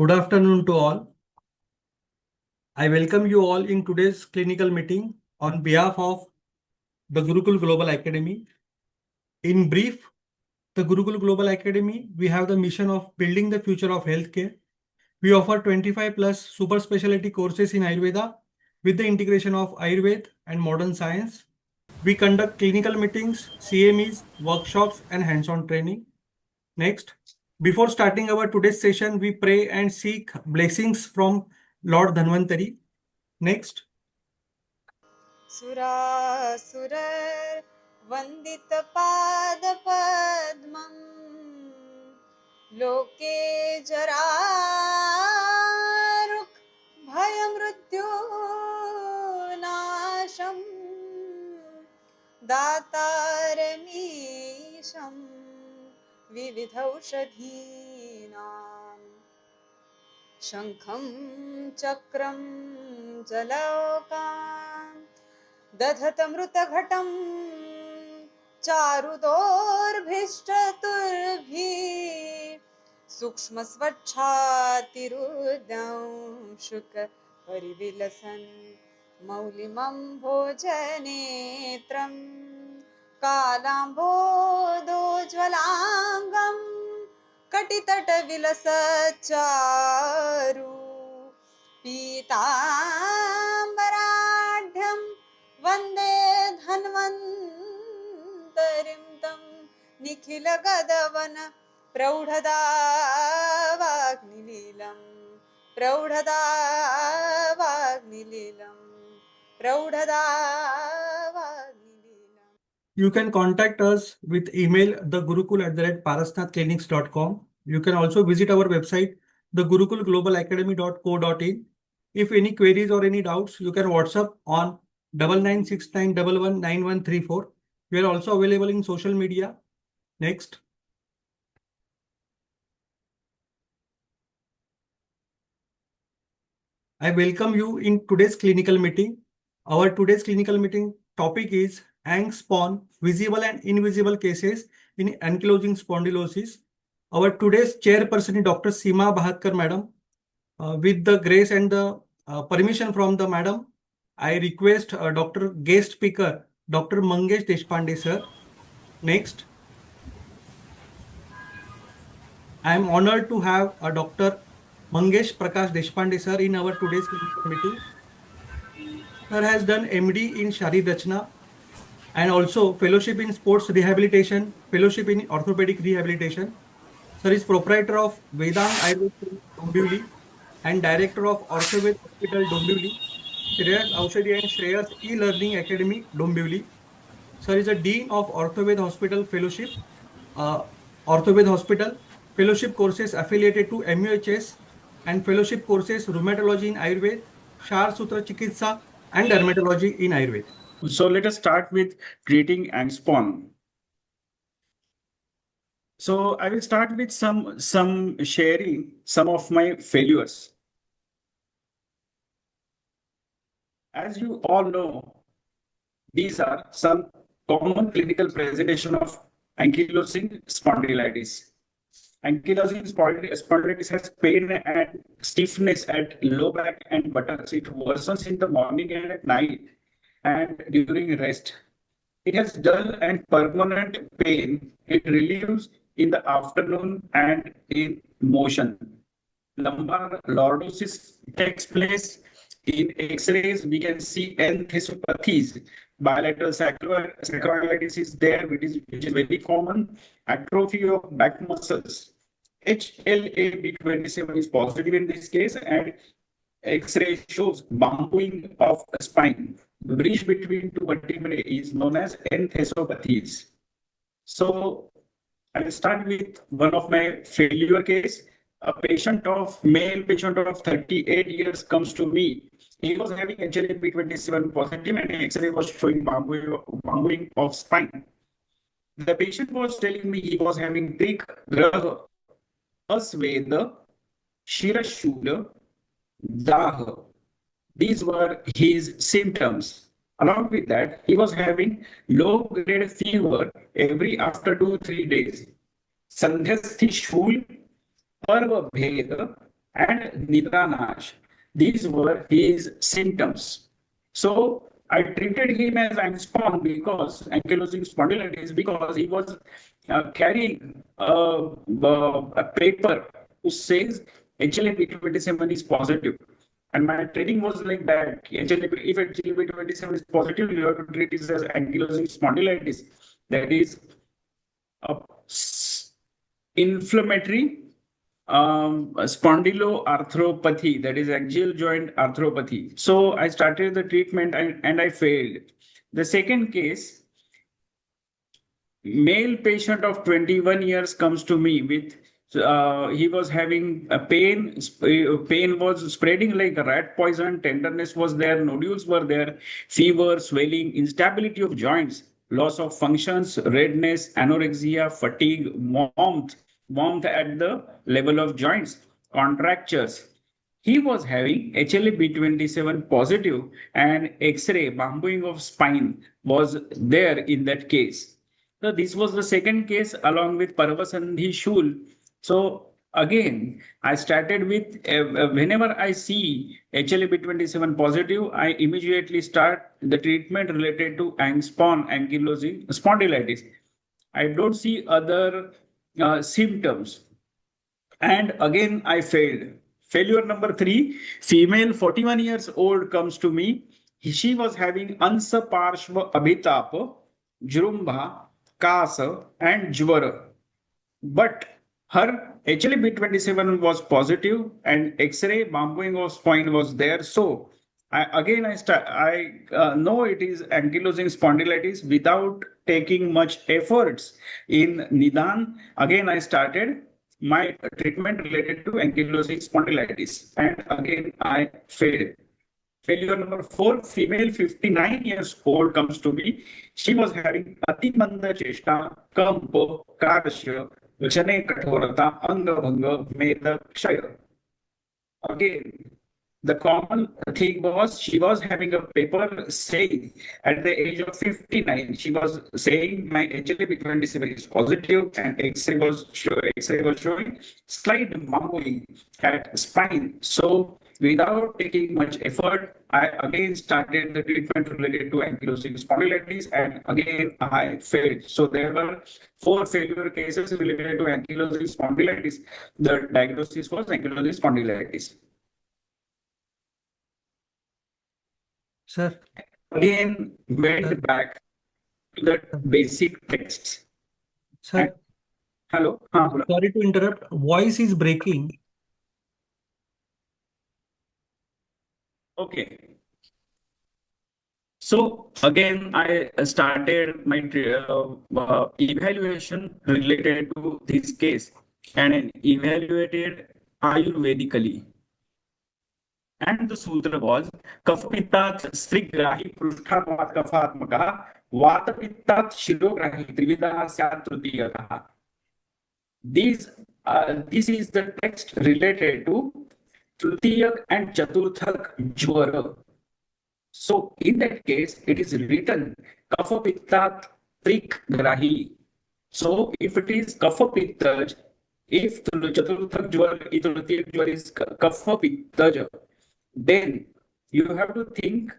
Good afternoon to all. I welcome you all in today's clinical meeting on behalf of the Gurukul Global Academy. In brief, the Gurukul Global Academy, we have the mission of building the future of healthcare. We offer 25 plus super specialty courses in Ayurveda with the integration of Ayurveda and modern science. We conduct clinical meetings, CMEs, workshops, and hands-on training. Next, before starting our today's session, we pray and seek blessings from Lord Dhanvantari. Next. सुरासुर वन्दितपादपद्मं लोके जरारुक् भयमृत्युनाशं दातारमीशं विविधौषधीनां शङ्खं चक्रं जलौकान् दधतमृतघटं चारुदोर्भिश्चतुर्भिः सूक्ष्मस्वच्छातिरुदं शुकपरिविलसन् मौलिमं भोजनेत्रं कालाम्बोदोज्ज्वलाङ्गं कटितटविलसच्चारु पीताम्बराढ्यं वन्दे धन्वन्तरिं तं निखिलगदवनं प्रौढदावाग्निलीलं प्रौढदावाग्निलीलं. You can contact us with email thegurukul@parasnathclinics.com. You can also visit our website thegurukulglobalacademy.co.in. If any queries or any doubts, you can WhatsApp on 9969119134. We are also available in social media. Next. I welcome you in today's clinical meeting. Our today's clinical meeting topic is AnkSpon, visible and invisible cases in ankylosing spondylosis. Our today's chairperson is Dr. Seema Bahatkar, madam. With the grace and the permission from the madam, I request Dr. guest speaker, Dr. Mangesh Deshpande, sir. Next. I am honored to have Dr. Mangesh Prakash Deshpande, sir, in our today's clinical meeting. Sir has done MD in Sharir Rachna and also fellowship in sports rehabilitation, fellowship in orthopedic rehabilitation. Sir is proprietor of Vedang Ayurveda Dombivli and director of Orthoped Hospital Dombivli, Shreyas Aushadhi and Shreyas E-Learning Academy Dombivli. Sir is a dean of Orthoped Hospital Fellowship, Orthoped Hospital Fellowship courses affiliated to MUHS and fellowship courses Rheumatology in Ayurveda, Shar Sutra Chikitsa and Dermatology in Ayurveda. So let us start with treating AnkSpon. So I will start with some sharing some of my failures. As you all know, these are some common clinical presentation of ankylosing spondylitis. Ankylosing spondylitis has pain and stiffness at low back and buttocks. It worsens in the morning and at night and during rest. It has dull and permanent pain. It relieves in the afternoon and in motion. Lumbar lordosis takes place. In X-rays, we can see enthesopathies. Bilateral sacroiliitis is there, which is very common. Atrophy of back muscles. HLA-B27 is positive in this case, and X-ray shows bambooing of the spine. The bridge between two vertebrae is known as enthesopathies. So I will start with one of my failure case. A male patient of 38 years comes to me. He was having HLA-B27 positive and X-ray was showing bambooing of spine. The patient was telling me he was having Trik, Graha, Asveda, Shirashula, Daha. These were his symptoms. Along with that, he was having low-grade fever every after 2-3 days. Sandhyasthi Shul, Parva Bheda, and Nidanash. These were his symptoms. So I treated him as AnkSpon because ankylosing spondylitis because he was carrying a paper who says HLA-B27 is positive. And my training was like that. If HLA-B27 is positive, you have to treat it as ankylosing spondylitis. That is a inflammatory spondyloarthropathy, that is axial joint arthropathy. So I started the treatment and I failed. The second case, male patient of 21 years comes to me with he was having a pain was spreading like a rat poison, tenderness was there, nodules were there, fever, swelling, instability of joints, loss of functions, redness, anorexia, fatigue, warmth at the level of joints, contractures. He was having HLA-B27 positive and X-ray bambooing of spine was there in that case. So this was the second case along with Parvasandhi Shul. So again, I started with whenever I see HLA-B27 positive, I immediately start the treatment related to AnkSpon, ankylosing spondylitis. I don't see other symptoms. And again, I failed. Failure number 3, female 41 years old comes to me. She was having Ansa Parshva Abhitap, Jrumbha, Kasa, and Jvara. But her HLA-B27 was positive and X-ray bambooing of spine was there. So I know it is ankylosing spondylitis without taking much efforts in Nidan. Again, I started my treatment related to ankylosing spondylitis, and again I failed. Failure number 4, female 59 years old comes to me. She was having Atimanda Cheshta, Kampo, Karashya, Vachane Kathorata, Angabhanga, Meda, Kshaya. Again, the common thing was she was having a paper saying at the age of 59, she was saying my HLA-B27 is positive and X-ray was showing slight mumbling at spine. So without taking much effort, I again started the treatment related to ankylosing spondylitis and again I failed. So there were 4 failure cases related to ankylosing spondylitis. The diagnosis was ankylosing spondylitis. Sir, Again went back to the basic texts. sir, Hello. sorry to interrupt. Voice is breaking. Okay. So again, I started my evaluation related to this case and evaluated Ayurvedically. And the sutra was Kapapittat Strigrahi Prushthapat Kafatmaka Vatapittat Shirograhi Trividaha Syat Trutiyataha. This is the text related to Trutiyak and Chaturthak Jwara. So in that case, it is written Kapapittat Trigrahi. So if it is Kapapittaj, if Chaturthak Jwara, Trutiyak Jwara is Kapapittaj, then you have to think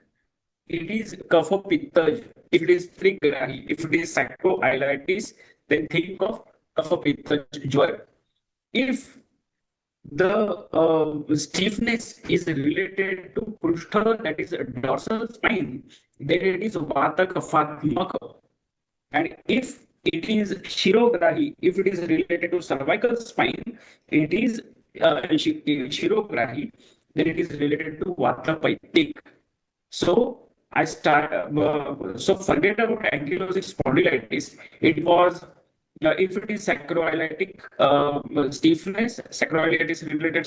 it is Kapha-Pittaj. If it is Trigrahi, if it is sacroiliitis, then think of Kapha-Pittaj Jwar. If the stiffness is related to Prushtha, that is a dorsal spine, then it is Vata Kaphatmaka. And if it is Shirograhi, if it is related to cervical spine, it is Shirograhi, then it is related to Vata Paitik. So I start. So forget about ankylosing spondylitis. It was if it is sacroiliitic stiffness, sacroiliitis related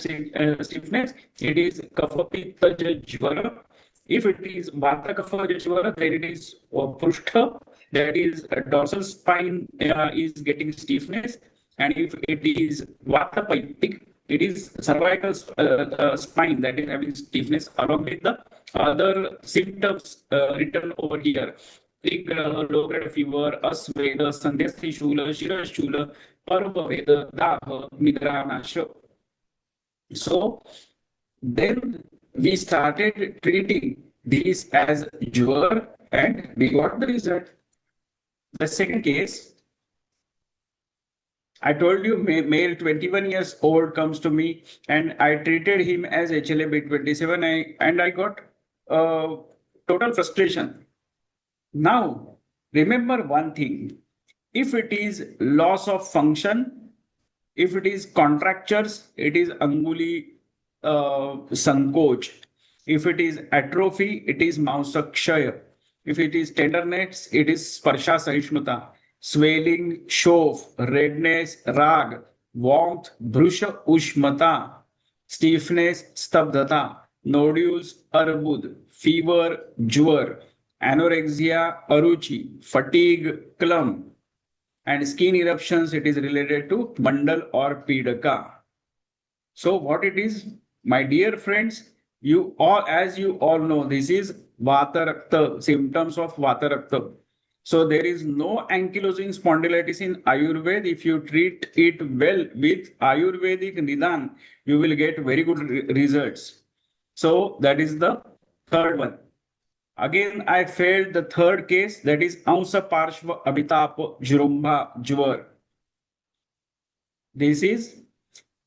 stiffness, it is Kapha-Pitta Jvara. If it is Vata Kapha Jvara, then it is Prushtha, that is dorsal spine is getting stiffness, and if it is Vata Paitik, it is cervical spine that is having stiffness along with the other symptoms written over here. Trigraha, low-grade fever, Asveda, Sandhyasthi Shula, Shirashula, Parvaveda, Daha, Nidranasha. So then we started treating these as jwar and we got the result. The second case, I told you, male 21 years old comes to me and I treated him as HLA-B27 and I got total frustration. Now, remember one thing. If it is loss of function, if it is contractures, it is anguli sankoch. If it is atrophy, it is mausakshay. If it is tenderness, it is sparsha sahishnuta. Swelling, shove, redness, rag, warmth, brusha ushmata, stiffness, stabdhata, nodules, arbud, fever, jwar, anorexia, aruchi, fatigue, clum, and skin eruptions, it is related to mandal or pidaka. So what it is, my dear friends, you all, as you all know, this is vata rakta, symptoms of vata rakta. So there is no ankylosing spondylitis in Ayurveda. If you treat it well with Ayurvedic Nidan, you will get very good results. So that is the third one. Again, I failed the third case, that is Amsa Parshva Abhitap Jrumbha Jwar. This is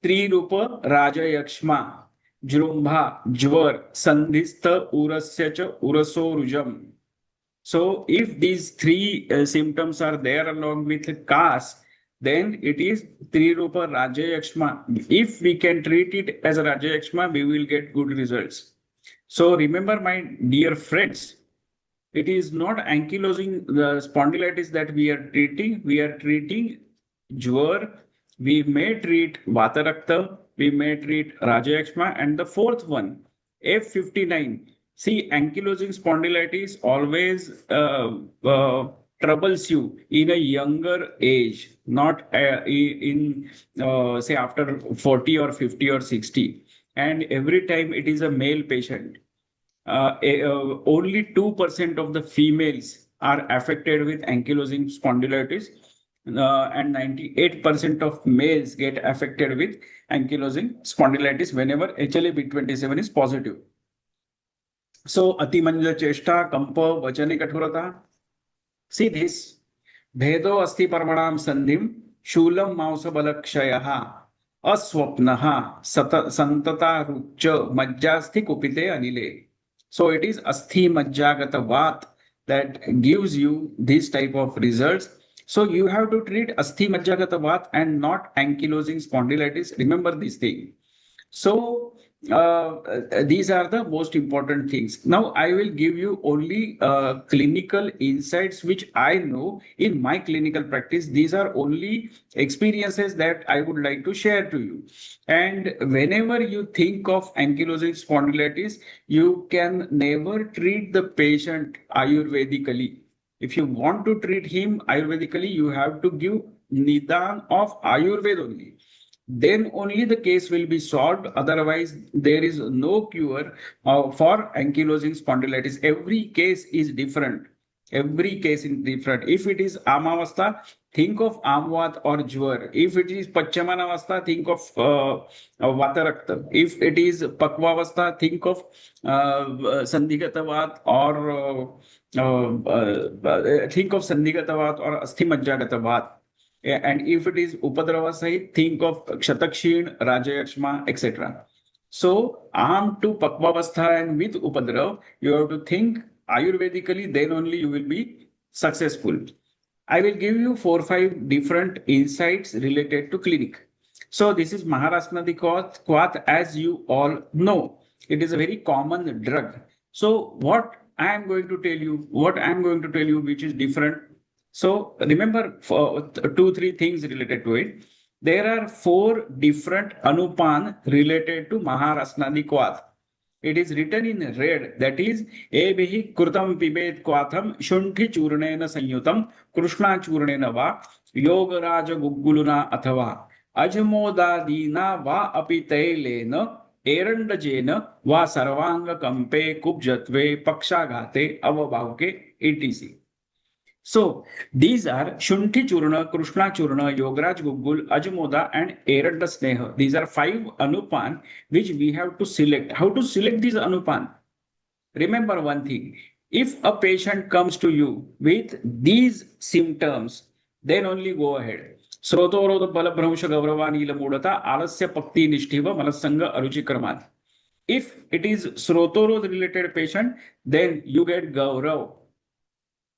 Trirupa Raja Yakshma Jrumbha Jwar Sandhistha Urasya cha Uraso Rujam. So if these three symptoms are there along with CAS, then it is Trirupa Raja Yakshma. If we can treat it as a Raja Yakshma, we will get good results. So remember, my dear friends, it is not ankylosing spondylitis that we are treating. We are treating jwar. We may treat vata rakta. We may treat rajayakshma. And the fourth one, F59. See, ankylosing spondylitis always troubles you in a younger age, not in say after 40 or 50 or 60. And every time it is a male patient. Only 2% of the females are affected with ankylosing spondylitis, and 98% of males get affected with ankylosing spondylitis whenever HLA-B27 is positive. So, atimanja cheshta, kampa, vachani kathurata. See this. Bhedo asti parmanam sandhim, shulam mausa balakshayah, aswapnaha, santata rucha, majjasti kupite anile. So it is asthi majjagata vat that gives you this type of results. So you have to treat asthi majjagata vat and not ankylosing spondylitis. Remember this thing. So these are the most important things. Now I will give you only clinical insights which I know in my clinical practice. These are only experiences that I would like to share to you. And whenever you think of ankylosing spondylitis, you can never treat the patient Ayurvedically. If you want to treat him Ayurvedically, you have to give Nidan of Ayurveda only. Then only the case will be solved. Otherwise, there is no cure for ankylosing spondylitis. Every case is different. Every case is different. If it is Amavastha, think of Amvat or Jwar. If it is Pachamanavastha, think of Vatarakta. If it is Pakvavastha, think of Sandhigatavat or think of Sandhigatavat or Asthimajjagatavat. And if it is Upadrava Sahit, think of Kshataksheen, Rajayakshma, etc. So, Am to Pakvavastha and with Upadrav, you have to think Ayurvedically, then only you will be successful. I will give you 4-5 different insights related to clinic. So, this is Maharasnadi Quat, as you all know. It is a very common drug. So, what I am going to tell you, which is different. So remember 2-3 things related to it. There are 4 different anupan related to Maharasnadi Quat. It is written in red, that is Ebihi Krutam Pibet Quatham Shunthi Churnena Sanyutam Krishna Churnena Va Yogaraja Guguluna Athava Ajamodadina Va Apitailena Erandajena Va Sarvanga Kampe Kubjatve Pakshagate Avabhavke etc. So these are Shunthi Churna, Krishna Churna, Yograj Gugul, Ajmoda, and Eranda Sneha. These are 5 Anupan which we have to select. How to select these Anupan? Remember one thing, if a patient comes to you with these symptoms, then only go ahead. Srotoroda Balabhramsha Gauravani Lamudata, Alasya Pakti Nishtiva, Malasanga Aruchi Karmat. If it is Srotorod related patient, then you get Gaurav.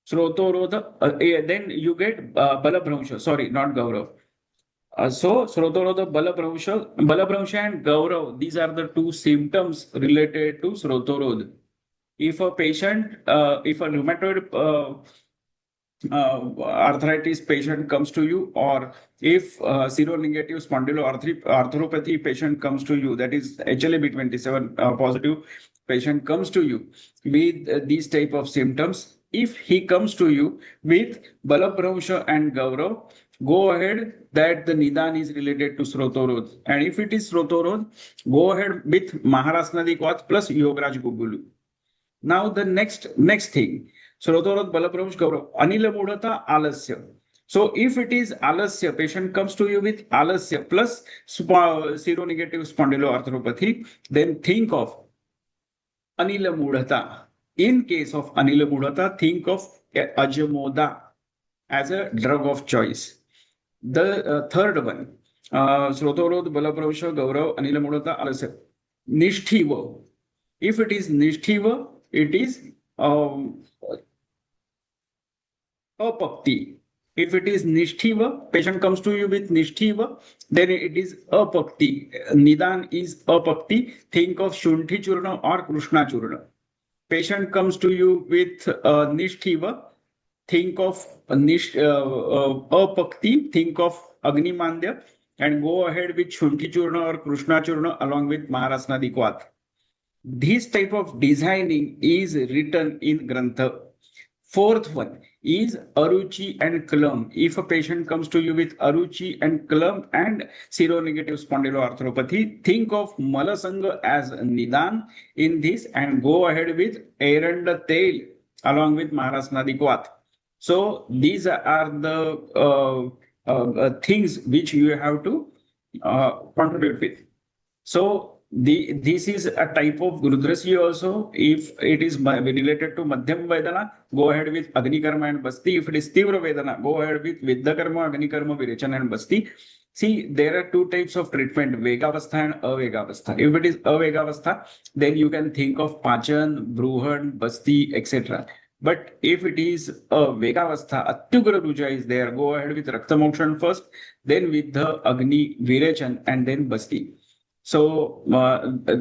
Srotorodha, then you get Balabhramsha, sorry, not Gaurav. So, Srotorodha, Balabhramsha and Gaurav, these are the 2 symptoms related to Srotorod. If a patient, if a rheumatoid arthritis patient comes to you, or if seronegative spondyloarthropathy patient comes to you, that is HLA-B27 positive patient comes to you with these type of symptoms, if he comes to you with Balabhramsha and Gaurav, go ahead that the Nidan is related to Srotorod. And if it is Srotorod, go ahead with Maharasnadi Kwath plus Yograj Gugulu. Now the next thing, Srotorod Balabhramsh Gaurav, Anila Mudata Alasya. So if it is Alasya, patient comes to you with Alasya plus seronegative spondyloarthropathy, then think of Anila Mudata. In case of Anila Mudata, think of Ajamoda as a drug of choice. The third one, Srotorod Balabhramsh Gaurav, Anila Mudata Alasya. Nishtiva. If it is Nishtiva, it is apakti. If it is Nishtiva, patient comes to you with Nishtiva, then it is apakti. Nidan is apakti. Think of Shunthi Churna or Krishna Churna. Patient comes to you with Nishtiva, think of apakti, think of Agni Mandya, and go ahead with Shunthi Churna or Krishna Churna along with Maharasnadi Kwath. This type of designing is written in Grantha. Fourth one is Aruchi and Kalam. If a patient comes to you with Aruchi and Kalam and seronegative spondyloarthropathy, think of Malasanga as Nidan in this and go ahead with Eranda Tail along with Maharasnadi Kwath. So these are the things which you have to contribute with. So this is a type of Rudrasya also. If it is related to Madhyam Vedana, go ahead with Agni Karma and Basti. If it is Tivra Vedana, go ahead with Vidya Karma, Agni Karma, Virechana and Basti. See, there are 2 types of treatment, Vegavastha and Avegavastha. If it is Avegavastha, then you can think of Pachan, Bruhan, Basti, etc. But if it is a Vegavastha, Atyugra Ruja is there, go ahead with Raktamokshan first, then with the Agni, Virechan, and then Basti. So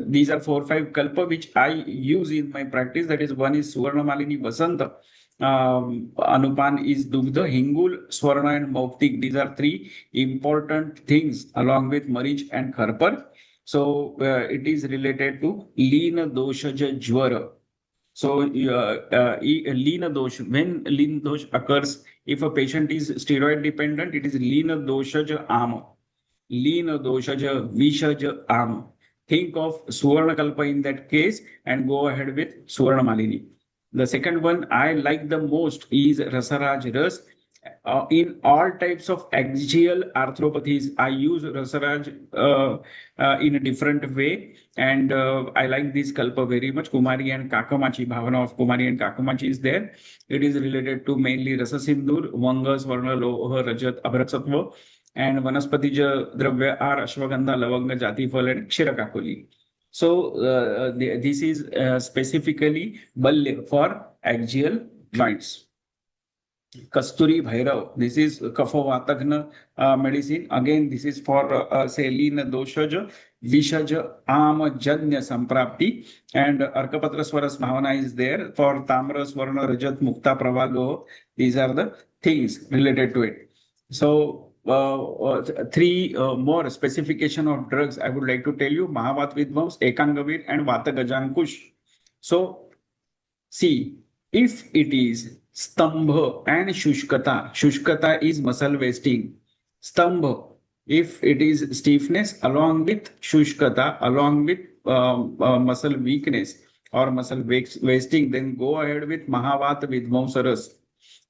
these are 4-5 kalpa which I use in my practice. That is, one is Suvarna Malini Vasanta, Anupan is Dugdha, Hingul, Swarna and Mauptik. These are 3 important things along with Marich and Kharpar. So it is related to Leena Doshaja Jwara. So Leena Dosh, when Leena Dosh occurs, if a patient is steroid dependent, it is Leena Doshaja Ama. Leena Doshaja Vishaja Am. Think of Suvarna Kalpa in that case and go ahead with Suvarna Malini. The second one I like the most is Rasaraj Ras. In all types of axial arthropathies, I use Rasaraj in a different way. And I like this Kalpa very much. Kumari and Kakamachi, Bhavana of Kumari and Kakamachi is there. It is related to mainly Rasa Sindur, Vanga, Swarna, Loha, Rajat, Abharatsatva. And Vanaspatija Dravya are Ashwagandha, Lavanga, Jatifal, and Kshirakakuli. So this is specifically Balya for axial joints. Kasturi Bhairav, this is Kapha medicine. Again, this is for Leena Doshaja, Vishaja, Ama Janya Samprapti, and Arkapatra Swaras Bhavana is there for Tamra, Swarna, Rajat, Mukta, Pravalo. These are the things related to it. So 3 more specification of drugs I would like to tell you: Mahavat Vidvams, Ekangavir, and Vata Gajankush. So, see, if it is Stambha and Shushkata is muscle wasting. Stambha, if it is stiffness along with Shushkata, along with muscle weakness or muscle wasting, then go ahead with Mahavat Vidvamsaras.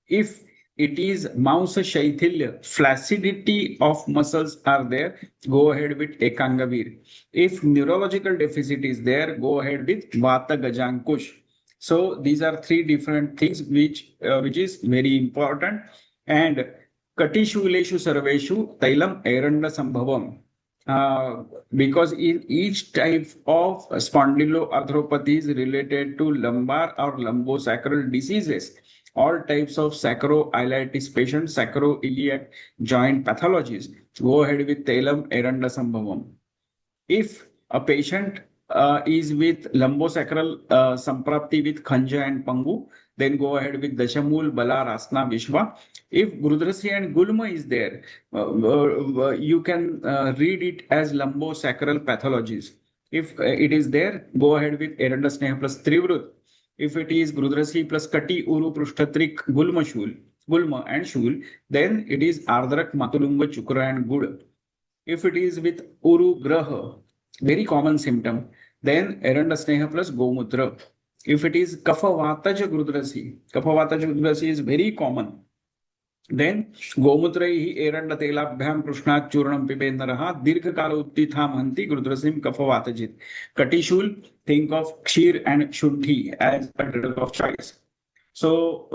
If it is Mausa Shaithilya, flaccidity of muscles are there, go ahead with Ekangavir. If neurological deficit is there, go ahead with Vata Gajankush. So these are three different things which is very important. And Katishuleshu Sarveshu Tailam Eranda Sambhavam. Because in each type of spondyloarthropathy is related to lumbar or lumbosacral diseases, all types of sacroiliitis patients, sacroiliac joint pathologies, go ahead with Talam Eranda Sambhavam. If a patient is with lumbosacral samprapti with Khanja and Pangu, then go ahead with Dashamul, Bala, Rasna, Vishwa. If Grudrasi and Gulma is there, you can read it as lumbosacral pathologies. If it is there, go ahead with Eranda Sneha plus Trivrut. If it is Grudrasi plus Kati, Uru, Prushtatrik, Gulma, Shul, Gulma and Shul, then it is Ardrak, Matulunga, Chukra and Gud. If it is with Uru Graha, very common symptom, then Eranda Sneha plus Gomutra. If it is Kapha Vataja Grudrasi is very common. Then Gomutraihi Eranda Telabhyam Krushnat Churnam Pipendaraha Dirghakala Uttitham Hanti Grudrasim Kapha Vatajit. Katishul, think of Kshir and Shunthi as a drug of choice. So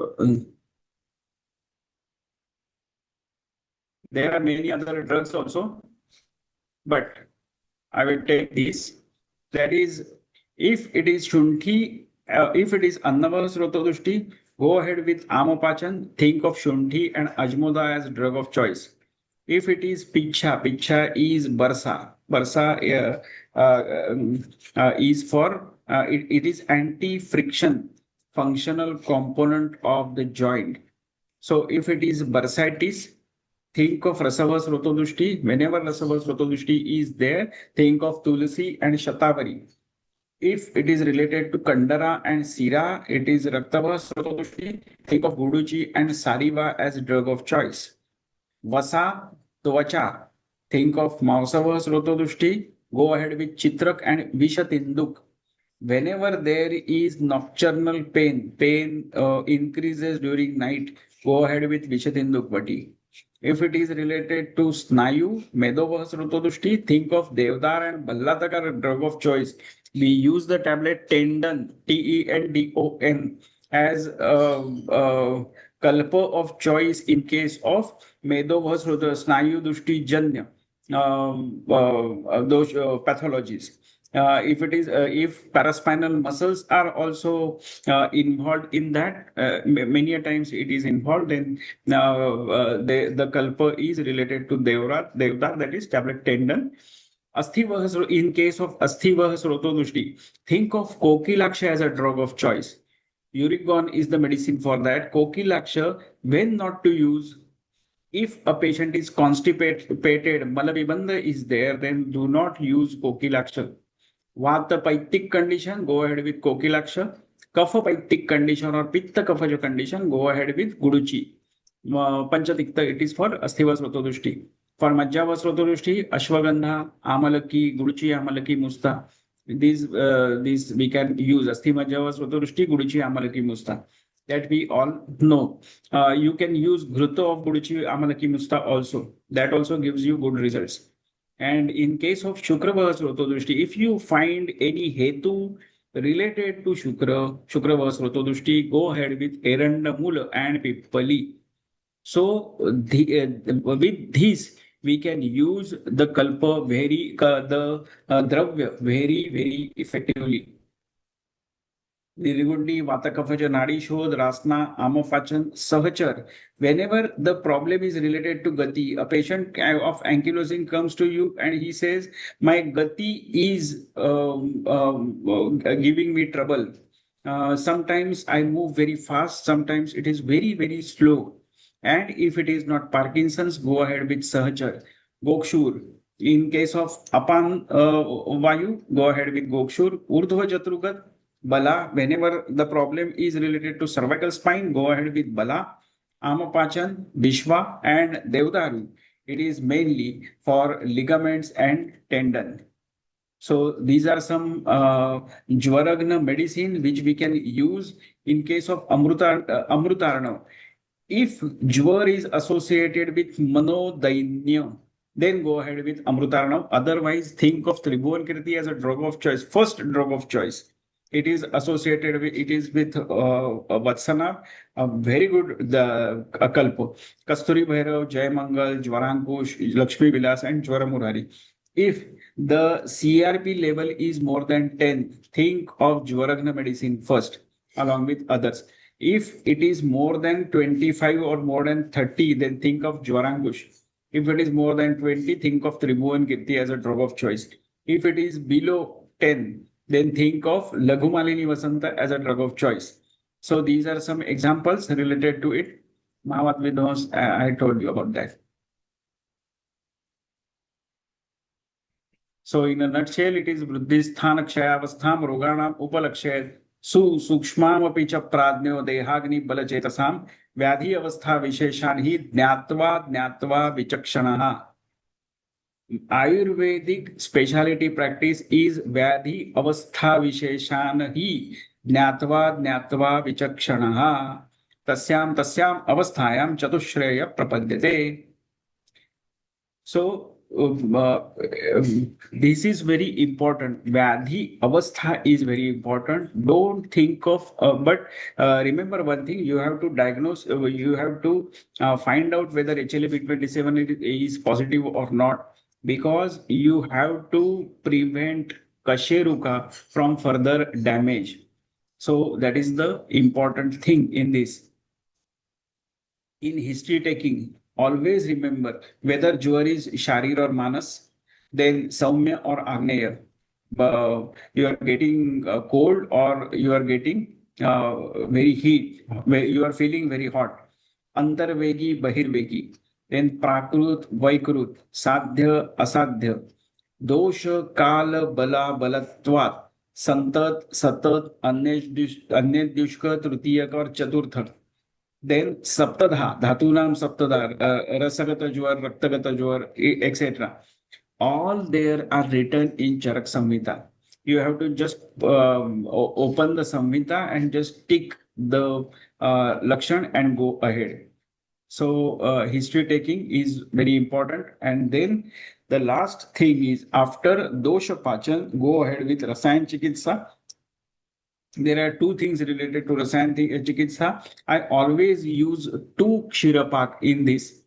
there are many other drugs also, but I will take these. That is, if it is Shunthi, if it is Annavas Rotodushti, go ahead with Amapachan, think of Shunthi and Ajmoda as drug of choice. If it is Picha is Barsa. Barsa is for, it is anti-friction functional component of the joint. So if it is bursitis, think of Rasavas Rotodushti. Whenever Rasavas Rotodushti is there, think of Tulsi and Shatavari. If it is related to Kandara and Sira, it is Raktavas Rotodushti. Think of Guduchi and Sariva as drug of choice. Vasa, Tvacha. Think of Mausavas Rotodushti. Go ahead with Chitrak and Vishatinduk. Whenever there is nocturnal pain increases during night, go ahead with Vishatinduk Vati. If it is related to Snayu, Medovas Rotodushti, think of Devdar and Ballatakar drug of choice. We use the tablet Tendon, Tendon, as kalpa of choice in case of Medovas Snayu Dushti Janya, those pathologies. If it is if paraspinal muscles are also involved in that, many a times it is involved, then the kalpa is related to devdar, that is tablet Tendon. Asthivahas, in case of Asthivahas Rotodushti, think of Kokilaksha as a drug of choice. Urigon is the medicine for that. Kokilaksha, when not to use, if a patient is constipated, Malabibandha is there, then do not use Kokilaksha. Vata-Paitic condition, go ahead with Kokilaksha. Kapha-Paitic condition or Pitta-Kaphaja condition, go ahead with Guduchi. Panchatikta, it is for Asthivas Rotodushti. For Majjavas Rotodushti, Ashwagandha, Amalaki, Guduchi, Amalaki, Musta. These we can use Asthi Majjavas Rotodushti, Guduchi, Amalaki, Musta. That we all know. You can use Ghruto of Guduchi, Amalaki, Musta also. That also gives you good results. And in case of Shukravas Rotodushti, if you find any Hetu related to Shukravas Rotodushti, go ahead with Eranda Mula and Pippali. So with these, we can use the kalpa dravya very effectively. Nirigundi, Vatakaphaja, Nadi Shodh, Rasna, Amopachan, Sahachar. Whenever the problem is related to Gati, a patient of ankylosing comes to you and he says, my Gati is giving me trouble. Sometimes I move very fast, sometimes it is very slow. And if it is not Parkinson's, go ahead with Sahachar. Gokshur. In case of Apan Vayu, go ahead with Gokshur. Urdhva Jatrugat. Bala, whenever the problem is related to cervical spine, go ahead with Bala, Amapachan, Vishwa, and Devdaru. It is mainly for ligaments and tendon. So these are some Jwaragna medicine which we can use in case of Amrutarna. If Jwar is associated with Manodainya, then go ahead with Amrutarnam. Otherwise, think of Tribhuvan Kirti as a drug of choice, first drug of choice. It is associated with, it is with Vatsana, a very good the Kalpo. Kasturi Bhairav, Jai Mangal, Jwarankush, Lakshmi Vilas, and Jwara Murari. If the CRP level is more than 10, think of Jwaragna medicine first, along with others. If it is more than 25 or more than 30, then think of Jwarankush. If it is more than 20, think of Tribhuvan Kirti as a drug of choice. If it is below 10, then think of Laghumalini Vasanta as a drug of choice. So these are some examples related to it. Mahavat Vidhos, I told you about that. So in a nutshell, it is Vruddhisthana Kshayavastham Roganam Upalakshayat सूक्ष्मामपि च प्राज्ञो देहाग्नि बलचेतसाम व्याधि अवस्था विशेषान ही ज्ञात्वा ज्ञात्वा विचक्षणः. Ayurvedic specialty practice is व्याधि अवस्था विशेषान ही ज्ञात्वा ज्ञात्वा विचक्षणः तस्याम तस्याम अवस्थायाम चतुश्रेय प्रपद्यते. So this is very important. Vyadhi avastha is very important. Don't think of, but remember one thing: you have to diagnose. You have to find out whether HLA-B27 is positive or not, because you have to prevent kasheruka from further damage. So that is the important thing in this. In history taking, always remember whether Jwar is Sharir or Manas, then Saumya or Agneya. You are getting cold or you are getting very heat, you are feeling very hot. Antarvegi, Bahirvegi. Then Prakrut, Vaikrut, Sadhya, Asadhya. Dosha, Kala, Bala, Balatvat. Santat, Satat, Anyaddushka, Trutiyaka or Chaturtha. Then Saptadha, Dhatunam Saptadha, Rasagata Jwar, Raktagata Jwar, etc. All there are written in Charak Samhita. You have to just open the Samhita and just tick the Lakshan and go ahead. So history taking is very important. And then the last thing is, after Dosha Pachan, go ahead with Rasayan Chikitsa. There are two things related to Rasayan Chikitsa. I always use two Kshirapak in this.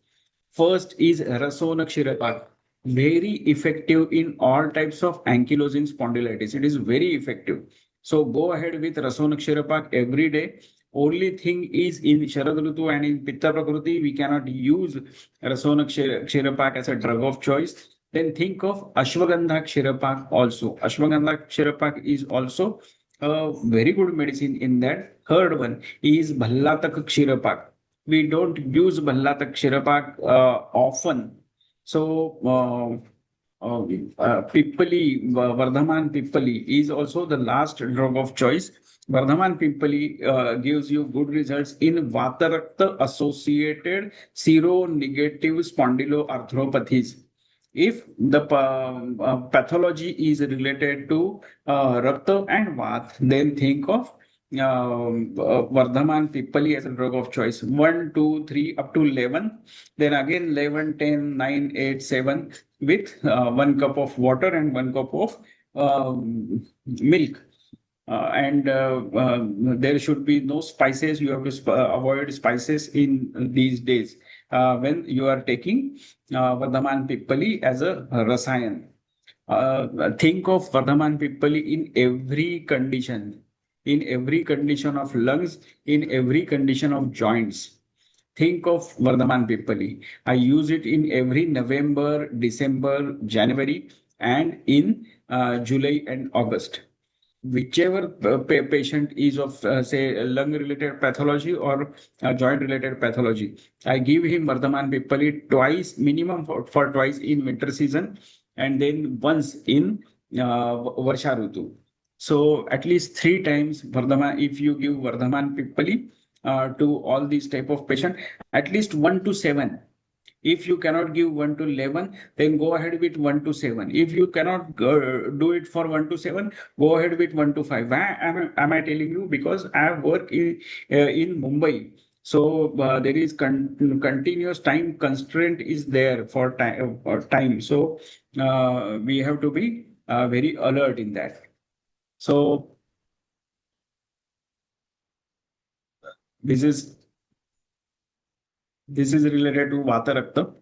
First is Rasona Kshirapak. Very effective in all types of ankylosing spondylitis. It is very effective. So go ahead with Rasona Kshirapak every day. Only thing is, in Sharad Rutu and in Pitta Prakruti, we cannot use Rasona Kshirapak as a drug of choice. Then think of Ashwagandha Kshirapak also. Ashwagandha Kshirapak is also a very good medicine in that. Third one is Bhallatak Kshirapak. We don't use Bhallatak Kshirapak often. So Pippali, Vardhaman Pippali is also the last drug of choice. Vardhaman Pippali gives you good results in Vatarakta associated seronegative spondyloarthropathies. If the pathology is related to Rakta and Vat, then think of Vardhaman Pippali as a drug of choice. 1, 2, 3, up to 11. Then again 11, 10, 9, 8, 7 with 1 cup of water and 1 cup of milk. There should be no spices. You have to avoid spices in these days when you are taking Vardhaman Pippali as a Rasayan. Think of Vardhaman Pippali in every condition. In every condition of lungs, in every condition of joints. Think of Vardhaman Pippali. I use it in every November, December, January, and in July and August. Whichever patient is of, say, lung-related pathology or joint-related pathology, I give him Vardhaman Pippali twice, minimum for twice in winter season, and then once in Varsha Rutu. So at least 3 times Vardhaman, if you give Vardhaman Pippali to all these type of patient, at least 1 to 7. If you cannot give 1 to 11, then go ahead with 1 to 7. If you cannot do it for 1 to 7, go ahead with 1 to 5. Why am I telling you? Because I work in Mumbai. So there is continuous time constraint is there for time. So we have to be very alert in that. So this is related to Vata Rakta.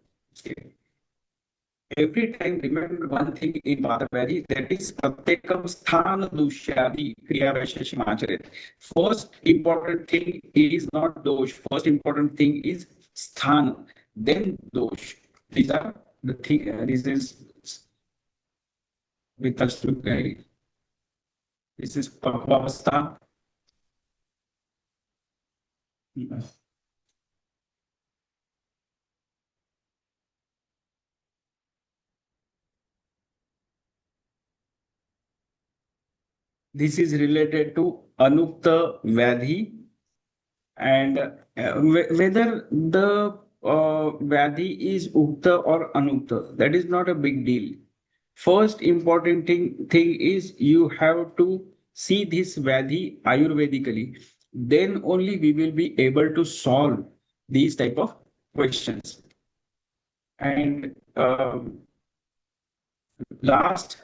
Every time remember one thing in Vata Vyadhi, that is Pratyekam Sthana Dushyadi Kriya Vaisheshim Acharet. First important thing is not dosh. First important thing is sthana, then dosh. These are the thing. This is with us to guide. This is Pakvavastha. This is related to Anukta Vyadhi, and whether the Vyadhi is Ukta or Anukta, that is not a big deal. First important thing is you have to see this Vyadhi Ayurvedically. Then only we will be able to solve these type of questions. And last,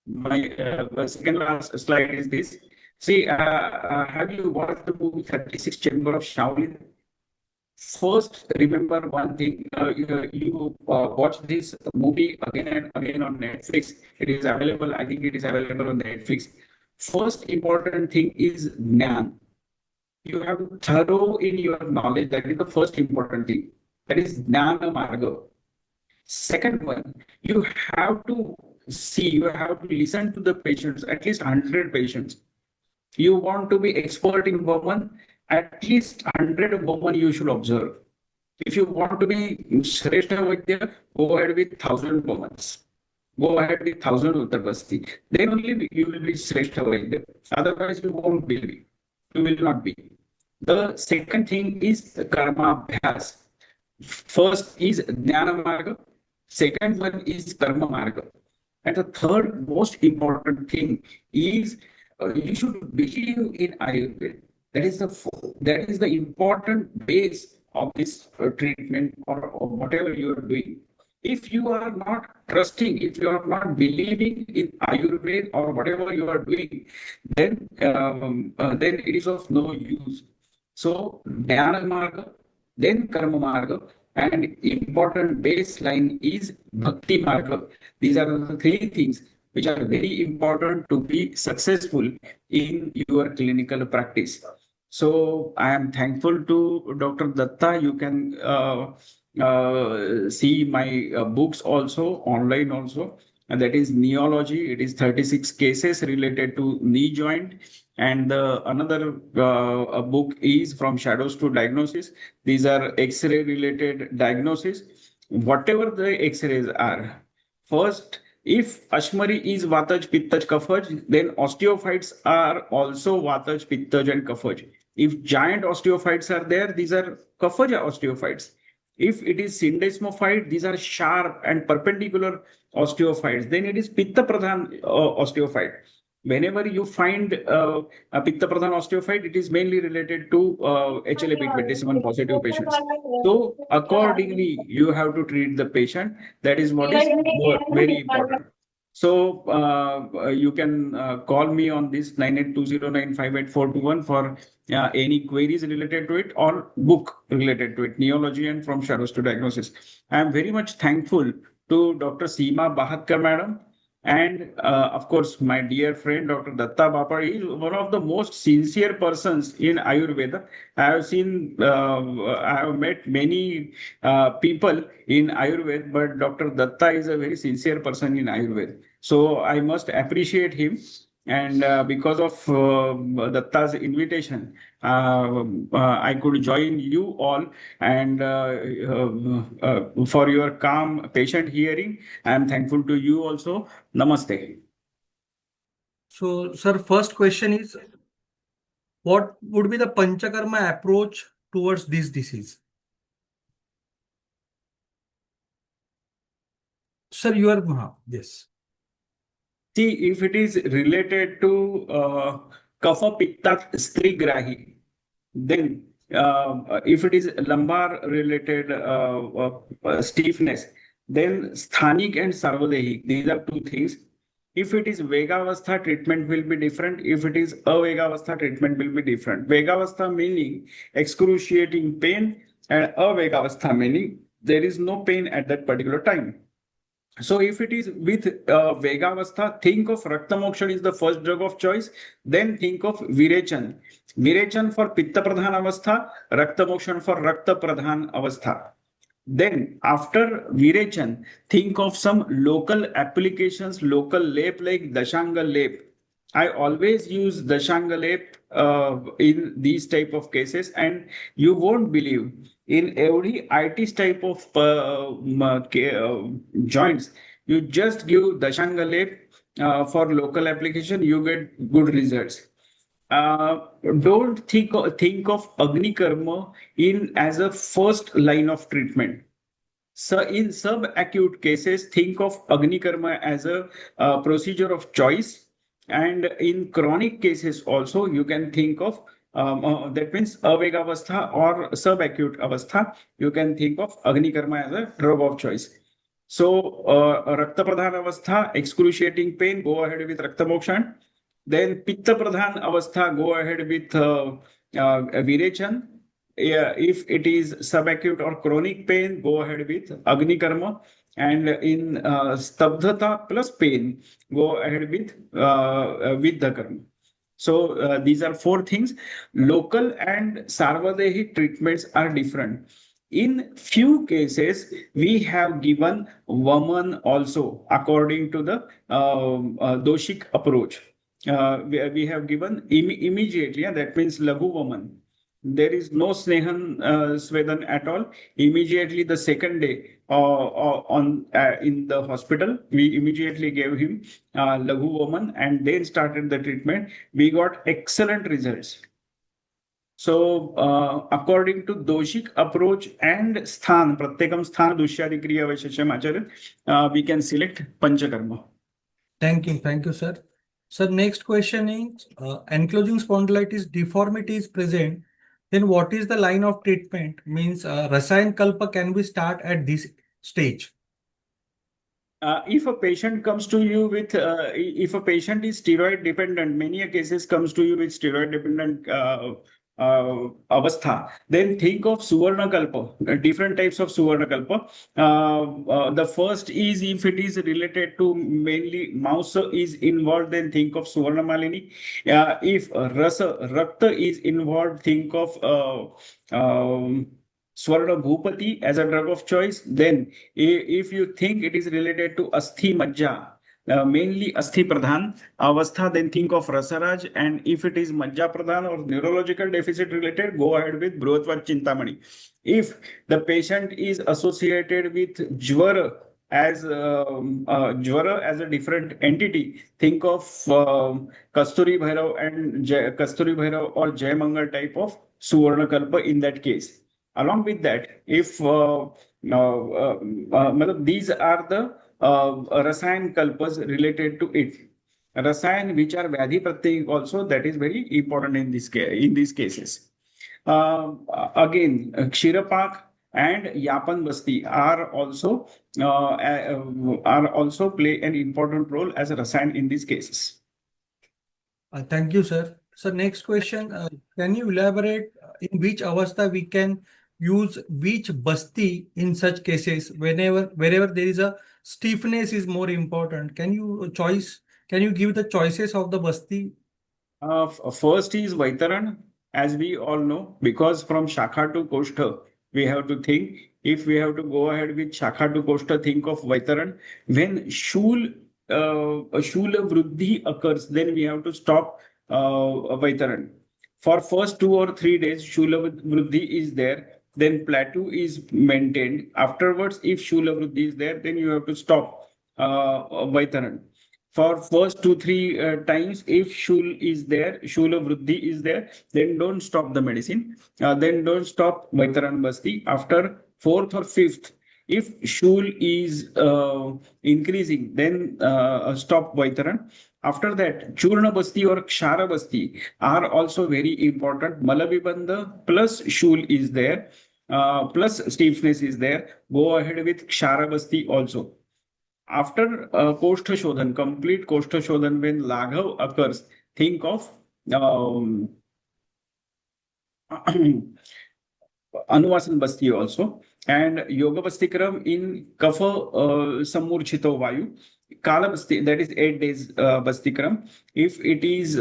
my second last slide is this. See, have you watched the movie 36 Chamber of Shaolin? First, remember one thing. You watch this movie again and again on Netflix. It is available. I think it is available on Netflix. First important thing is Jnana. You have to thorough in your knowledge. That is the first important thing. That is Jnana Marga. Second one, you have to see, you have to listen to the patients, at least 100 patients. You want to be expert in woman, at least 100 women you should observe. If you want to be Shrestha Vaidya, go ahead with 1,000 women. Go ahead with 1,000 Uttarbasti. Then only you will be Shrestha Vaidya. Otherwise, you won't be. You will not be. The second thing is Karma Abhyas. First is Jnana Marga. Second one is Karma Marga. And the third most important thing is you should believe in Ayurveda. That is the important base of this treatment or whatever you are doing. If you are not trusting, if you are not believing in Ayurveda or whatever you are doing, then it is of no use. So Dhyana Marga, then Karma Marga, and important baseline is Bhakti Marga. These are the three things which are very important to be successful in your clinical practice. So I am thankful to Dr. Datta. You can see my books also online also, and that is neology. It is 36 cases related to knee joint, and another book is From Shadows to Diagnosis. These are X-ray related diagnosis. Whatever the X-rays are, first, if Ashmari is Vataj, Pittaj, Kafaj, then osteophytes are also Vataj, Pittaj, and Kafaj. If giant osteophytes are there, these are Kafaja osteophytes. If it is syndesmophyte, these are sharp and perpendicular osteophytes. Then it is Pitta Pradhan osteophyte. Whenever you find a Pitta Pradhan osteophyte, it is mainly related to HLA-B27 positive patients. So accordingly, you have to treat the patient. That is what is very important. So you can call me on this 9820958421 for any queries related to it or book related to it, neology and From Shadows to Diagnosis. I am very much thankful to Dr. Seema Bahatkar, madam, and of course, my dear friend, Dr. Datta Bapa is one of the most sincere persons in Ayurveda. I have met many people in Ayurveda, but Dr. Datta is a very sincere person in Ayurveda. So I must appreciate him. And because of Datta's invitation, I could join you all. And for your calm, patient hearing, I am thankful to you also. Namaste. So, sir, first question is, what would be the Panchakarma approach towards this disease? Sir, you are, yes. See, if it is related to Kapha Pitta Strigrahi, then if it is lumbar related stiffness, then sthanic and sarvadehic, these are two things. If it is Vegavastha, treatment will be different. If it is Avegavastha, treatment will be different. Vegavastha meaning excruciating pain, and Avegavastha meaning there is no pain at that particular time. So if it is with Vegavastha, think of Raktamokshan is the first drug of choice. Then think of Virechan. Virechan for Pitta Pradhan Avastha, Raktamokshan for Rakta Pradhan Avastha. Then after Virechan, think of some local applications, local lep like Dashanga lep. I always use Dashanga lep in these type of cases, and you won't believe in every itis type of joints, you just give Dashanga lep for local application, you get good results. Don't think of Agni Karma in as a first line of treatment. So in subacute cases, think of Agni Karma as a procedure of choice. And in chronic cases also, you can think of that means Avegavastha or subacute avastha, you can think of Agni Karma as a drug of choice. So Rakta Pradhan avastha, excruciating pain, go ahead with Rakta Mokshan. Then Pitta Pradhan avastha, go ahead with Virechan. Yeah, if it is subacute or chronic pain, go ahead with Agni Karma. And in Stabdhata plus pain, go ahead with Vidya Karma. So these are four things. Local and Sarvadehic treatments are different. In few cases, we have given Vaman also according to the Doshik approach. We have given immediately, and that means Laghu Vaman. There is no Snehan Svedan at all. Immediately the second day in the hospital, we immediately gave him Laghu Vaman and then started the treatment. We got excellent results. So according to Doshik approach and Sthan, Pratyekam Sthan Dushyadi Kriya Vaishesham Acharya, we can select Panchakarma. Thank you, sir. Sir, next question is, ankylosing spondylitis deformity is present, then what is the line of treatment? Means Rasayan Kalpa can we start at this stage? If a patient comes to you with, if a patient is steroid dependent, many cases comes to you with steroid dependent avastha, then think of Suvarna Kalpa, different types of Suvarna Kalpa. The first is if it is related to mainly mouse is involved, then think of Suvarna Malini. If Rakta is involved, think of Swarna Bhupati as a drug of choice. Then, if you think it is related to Asthi Majja, mainly Asthi Pradhan Avastha, then think of Rasaraj. And if it is Majja Pradhan or neurological deficit related, go ahead with Bruhatvat Chintamani. If the patient is associated with Jwara as Jwara as a different entity, think of Kasturi Bhairav and Kasturi Bhairav or Jai Mangal type of Suvarna Kalpa in that case. Along with that, if these are the Rasayan Kalpas related to it. Rasayan which are Vyadhi Pratyek also, that is very important in this case, in these cases. Again, Kshirapak and Yapan Basti are also play an important role as a Rasayan in these cases. Thank you, sir. So next question, can you elaborate in which avastha we can use which basti in such cases wherever there is a stiffness is more important? Can you give the choices of the basti? First is Vaitaran, as we all know, because from Shakha to Koshtha, we have to think. If we have to go ahead with Shakha to Koshtha, think of Vaitaran. When Shula Vruddhi occurs, then we have to stop Vaitaran. For first 2 or 3 days, Shula Vruddhi is there, then plateau is maintained. Afterwards, if Shula Vruddhi is there, then you have to stop Vaitaran. For first 2-3 times, if Shula Vruddhi is there, then don't stop the medicine. Then don't stop Vaitaran Basti. After 4th or 5th, if Shul is increasing, then stop Vaitaran. After that, Churna Basti or Kshara Basti are also very important. Malabibandha plus Shul is there, plus stiffness is there. Go ahead with Kshara Basti also. After Koshtha Shodhan, complete Koshtha Shodhan, when Laghav occurs, think of um, Anuvasan Basti also, and Yoga Bastikram in Kapha Samurchito Vayu. Kala Basti, that is 8 days Bastikram. If it is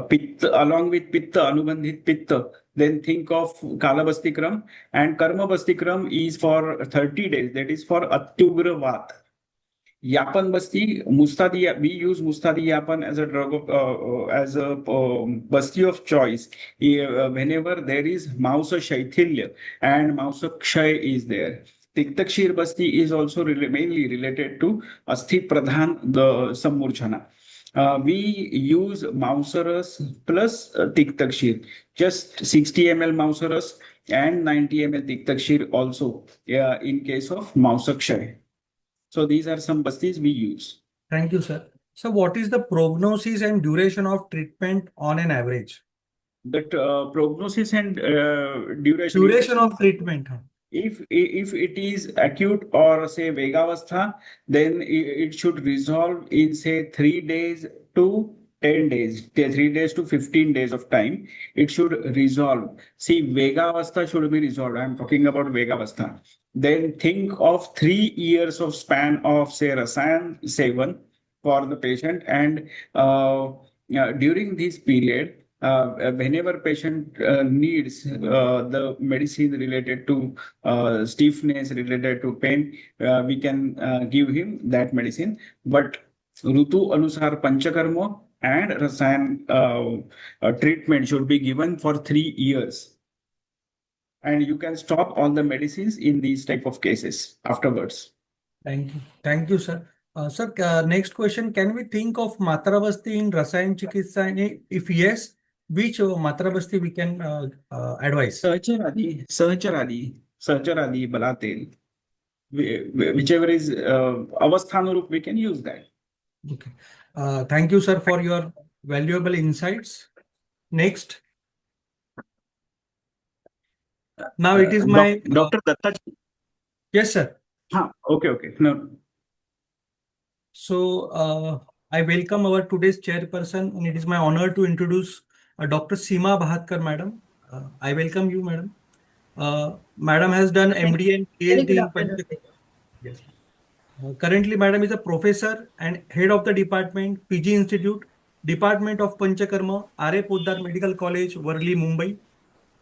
Pitta, along with Pitta, Anubandhit Pitta, then think of Kala Bastikram. And Karma Bastikram is for 30 days, that is for Atyugra Vat. Yapan Basti, Mustadi, we use Mustadi Yapan as a drug of, as a Basti of choice. Whenever there is Mausa Shaithilya and Mausa Kshay is there. Tiktakshir Basti is also mainly related to Asthi Pradhan, the Sammurchana. We use Mausaras plus Tiktakshir, just 60 ml Mausaras and 90 ml Tiktakshir also in case of Mausa Kshay. So these are some bastis we use. Thank you, sir. So what is the prognosis and duration of treatment on an average? That prognosis and duration. Duration of treatment. If it is acute or say Vegavastha, then it should resolve in say 3 days to 10 days, 3 days to 15 days of time. It should resolve. See, Vegavastha should be resolved. I'm talking about Vegavastha. Then think of 3 years of span of say Rasayan Sevan for the patient, and during this period, whenever patient needs the medicine related to stiffness, related to pain, we can give him that medicine. But Rutu Anusar Panchakarma and Rasayan treatment should be given for 3 years. And you can stop all the medicines in these type of cases afterwards. Thank you. Thank you, sir. Sir, next question. Can we think of Matrabasti in Rasayan Chikitsa? And if yes, which Matrabasti we can advise? Sahacharadi, Balatel, whichever is Avasthanurup, we can use that. Okay. Thank you, sir, for your valuable insights. Next. Now it is my Dr. Datta. Yes, sir. Okay. No. So I welcome our today's chairperson, and it is my honor to introduce Dr. Seema Bahatkar, madam. I welcome you, madam. Madam has done MD and PhD in Panchakarma. Yes. Currently, madam is a professor and head of the department, PG Institute, Department of Panchakarma, Arya Podar Medical College, Worli, Mumbai.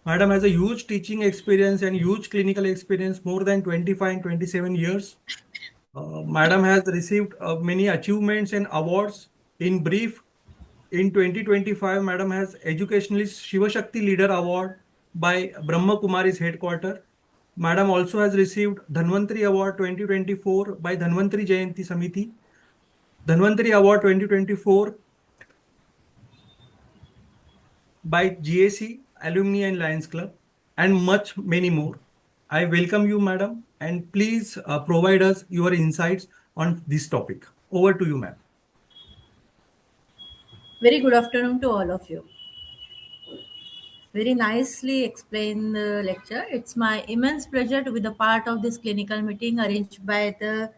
Madam has a huge teaching experience and huge clinical experience, more than 25 and 27 years. Madam has received many achievements and awards. In brief, in 2025, Madam has Educationalist Shiva Shakti Leader Award by Brahma Kumari's headquarter. Madam also has received Dhanvantari Award 2024 by Dhanvantari Jayanti Samiti, Dhanvantari Award 2024 by GAC, Alumni and Lions Club, and much many more. I welcome you, madam, and please provide us your insights on this topic. Over to you, ma'am. Very good afternoon to all of you. Very nicely explained the lecture. It's my immense pleasure to be the part of this clinical meeting arranged by the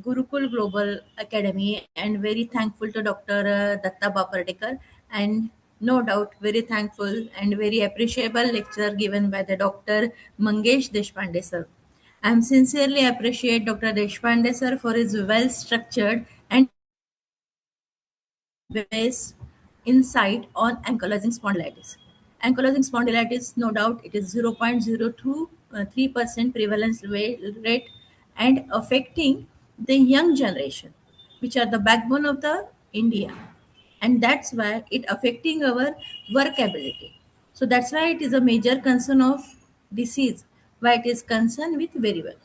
Gurukul Global Academy, and very thankful to Dr. Datta Bapardekar, and no doubt very thankful and very appreciable lecture given by the Dr. Mangesh Deshpande sir. I am sincerely appreciate Dr. Deshpande sir for his well structured and based insight on ankylosing spondylitis. Ankylosing spondylitis, no doubt, it is 0.023% prevalence rate and affecting the young generation, which are the backbone of the India, and that's why it affecting our work ability. So that's why it is a major concern of disease. Why it is concerned with very well.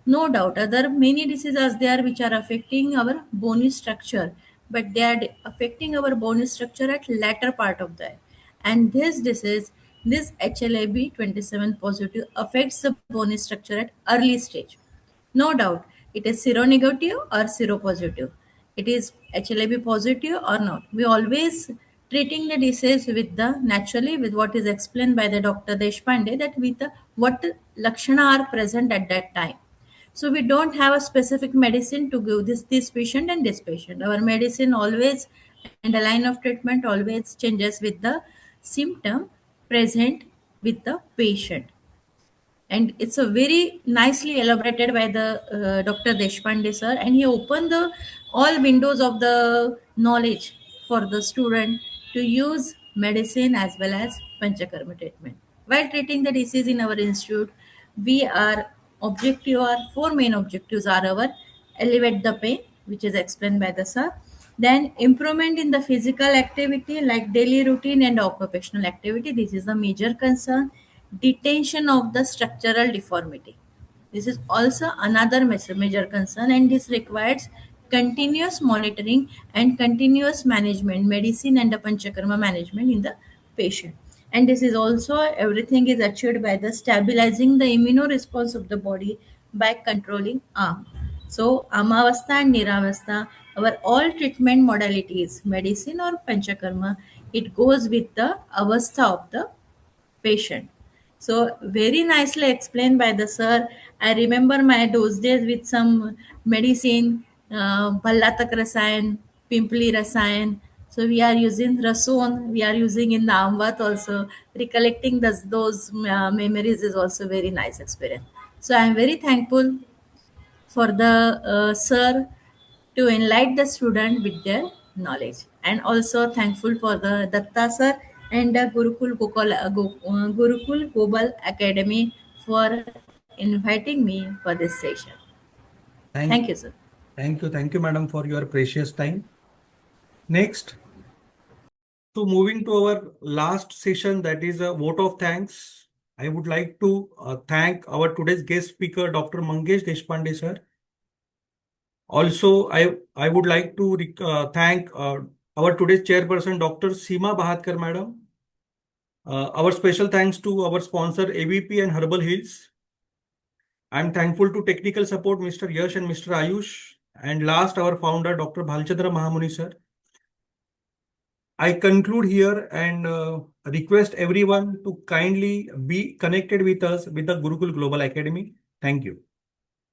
No doubt, other many diseases there which are affecting our bony structure, but they are affecting our bony structure at latter part of the eye. And this disease, this HLA-B27 positive affects the bony structure at early stage. No doubt, it is seronegative or seropositive. it is HLA-B positive or not. We always treating the disease with the naturally with what is explained by the Dr. Deshpande, that with the what lakshana are present at that time. So we don't have a specific medicine to give this patient and this patient. Our medicine always and the line of treatment always changes with the symptom present with the patient. And it's a very nicely elaborated by the Dr. Deshpande sir, and he opened the all windows of the knowledge for the student to use medicine as well as Panchakarma treatment. While treating the disease in our institute, we are objective our four main objectives are our elevate the pain, which is explained by the sir, then improvement in the physical activity like daily routine and occupational activity. This is the major concern. Detention of the structural deformity. This is also another major concern, and this requires continuous monitoring and continuous management, medicine and the Panchakarma management in the patient. And this is also everything is achieved by the stabilizing the immune response of the body by controlling arm. So Amavastha and Niravastha, our all treatment modalities, medicine or Panchakarma, it goes with the avastha of the patient. So very nicely explained by the sir. I remember my those days with some medicine, Bhallatak Rasayan, Pimpli Rasayan. So we are using Rason, we are using in the Amvat also. Recollecting those memories is also very nice experience. So I am very thankful for the sir to enlighten the student with their knowledge, and also thankful for the Datta sir and the Gurukul Global Academy for inviting me for this session. Thank Thank, you, sir. thank you, madam, for your precious time. Next, so moving to our last session, that is a vote of thanks. I would like to thank our today's guest speaker, Dr. Mangesh Deshpande, sir. Also, I would like to thank our today's chairperson, Dr. Seema Bahatkar, madam. Our special thanks to our sponsor, AVP and Herbal Hills. I'm thankful to technical support, Mr. Yash and Mr. Ayush. And last, our founder, Dr. Bhalchandra Mahamuni, sir. I conclude here and request everyone to kindly be connected with us with the Gurukul Global Academy. Thank you.